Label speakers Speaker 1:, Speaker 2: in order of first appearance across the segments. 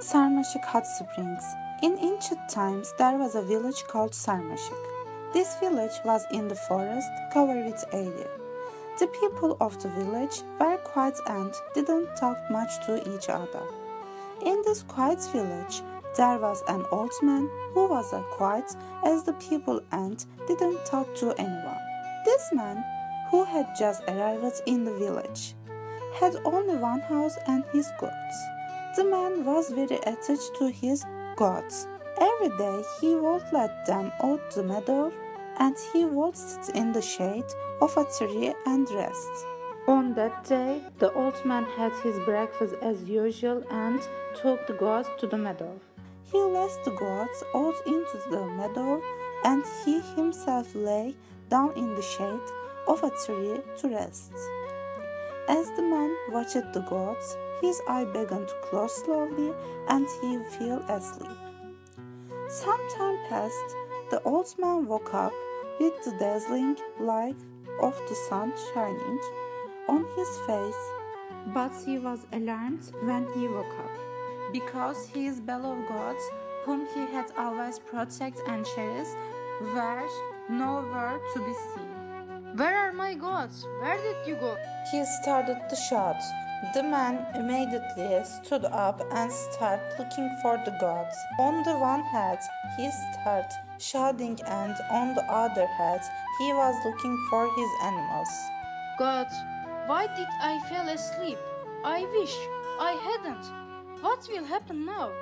Speaker 1: Sarmaşik Hot Springs. In ancient times, there was a village called Sarmaşik. This village was in the forest, covered with area. The people of the village were quiet and didn't talk much to each other. In this quiet village, there was an old man who was as quiet as the people and didn't talk to anyone. This man, who had just arrived in the village, had only one house and his goats. The man was very attached to his goats. Every day he would let them out the meadow and he would sit in the shade of a tree and rest. On that day, the old man had his breakfast as usual and took the goats to the meadow. He led the goats out into the meadow and he himself lay down in the shade of a tree to rest. As the man watched the goats, his eye began to close slowly and he fell asleep. Some time passed. The old man woke up with the dazzling light of the sun shining on his face, but he was alarmed when he woke up, because his beloved gods, whom he had always protected and cherished, were nowhere to be seen.
Speaker 2: Where are my gods? Where did you go?
Speaker 1: He started to shout. The man immediately stood up and started looking for the gods. On the one hand, he started shouting, and on the other hand, he was looking for his animals.
Speaker 2: God, why did I fall asleep? I wish I hadn't. What will happen now?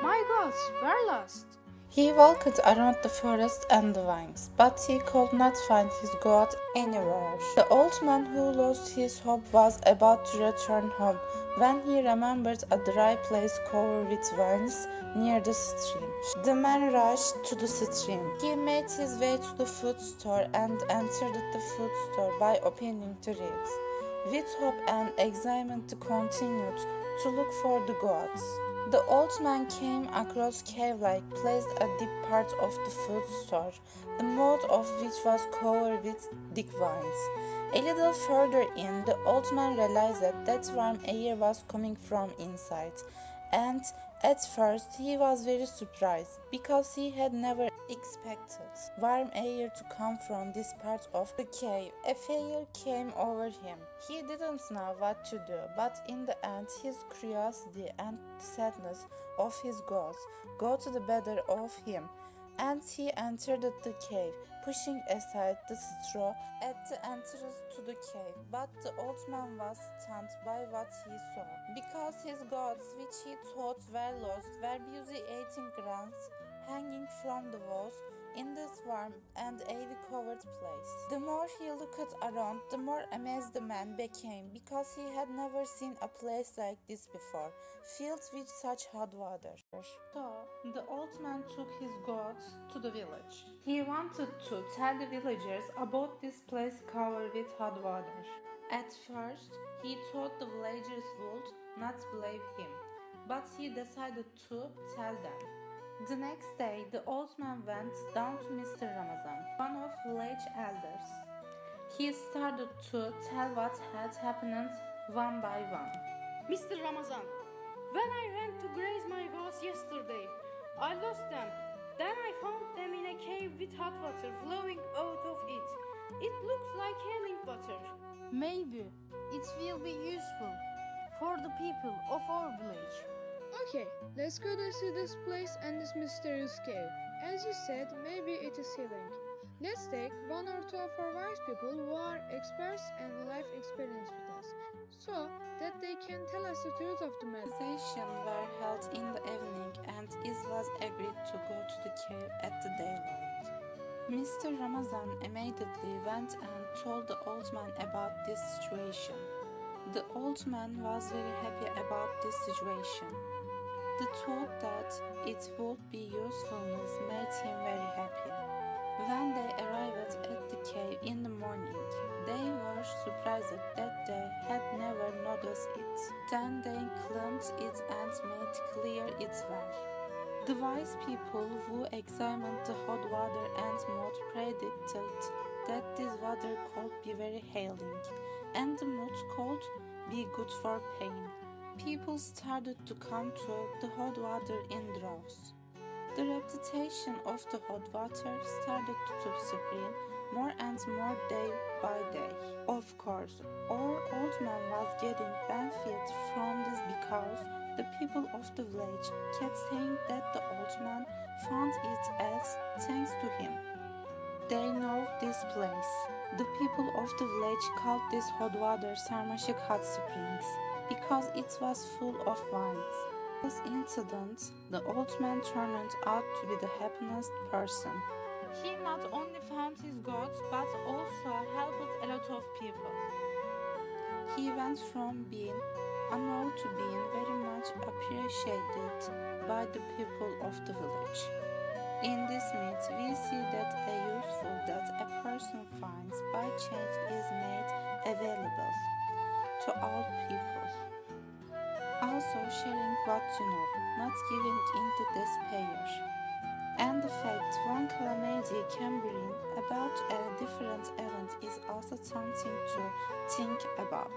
Speaker 2: My gods were lost.
Speaker 1: He walked around the forest and the vines, but he could not find his god anywhere. The old man who lost his hope was about to return home when he remembered a dry place covered with vines near the stream. The man rushed to the stream. He made his way to the food store and entered the food store by opening the reeds. With hope and excitement, he continued to look for the gods. The old man came across a cave-like place at the part of the food store, the mouth of which was covered with thick vines. A little further in, the old man realized that warm air was coming from inside, and at first he was very surprised because he had never expected warm air to come from this part of the cave. A fear came over him. He didn't know what to do, but in the end his curiosity and the sadness of his gods got the better of him, and he entered the cave, pushing aside the straw at the entrance to the cave. But the old man was stunned by what he saw, because his gods, which he thought were lost, were busy eating grass hanging from the walls in this warm and ivy-covered place. The more he looked around, the more amazed the man became, because he had never seen a place like this before, filled with such hot water. So, the old man took his gods to the village. He wanted to tell the villagers about this place covered with hot water. At first, he thought the villagers would not believe him, but he decided to tell them. The next day, the old man went down to Mr. Ramazan, one of village elders. He started to tell what had happened one by one.
Speaker 2: Mr. Ramazan, when I went to graze my goats yesterday, I lost them. Then I found them in a cave with hot water flowing out of it. It looks like healing water. Maybe it will be useful for the people of our village.
Speaker 3: Okay, let's go to see this place and this mysterious cave. As you said, maybe it is healing. Let's take one or two of our wise people who are experts and life experience with us, so that they can tell us the truth of the matter.
Speaker 1: Conversation were held in the evening, and it was agreed to go to the cave at the daylight. Mr. Ramazan immediately went and told the old man about this situation. The old man was very happy about this situation. The thought that it would be usefulness made him very happy. When they arrived at the cave in the morning, they were surprised that they had never noticed it. Then they cleaned it and made clear its way. The wise people who examined the hot water and mud predicted that this water could be very healing, and the mud could be good for pain. People started to come to the hot water in droves. The reputation of the hot water started to spread more and more day by day. Of course, our old man was getting benefit from this because the people of the village kept saying that the old man found it as thanks to him. They know this place. The people of the village called this hot water Sarmaşik hot springs because it was full of vines. This incident, the old man turned out to be the happiest person. He not only found his gods but also helped a lot of people. He went from being unknown to being very much appreciated by the people of the village. In this myth, we see that a useful that a person finds by chance is made available to all people. Also sharing what you know, not giving into despair. And the fact one calamity can bring about a different event is also something to think about.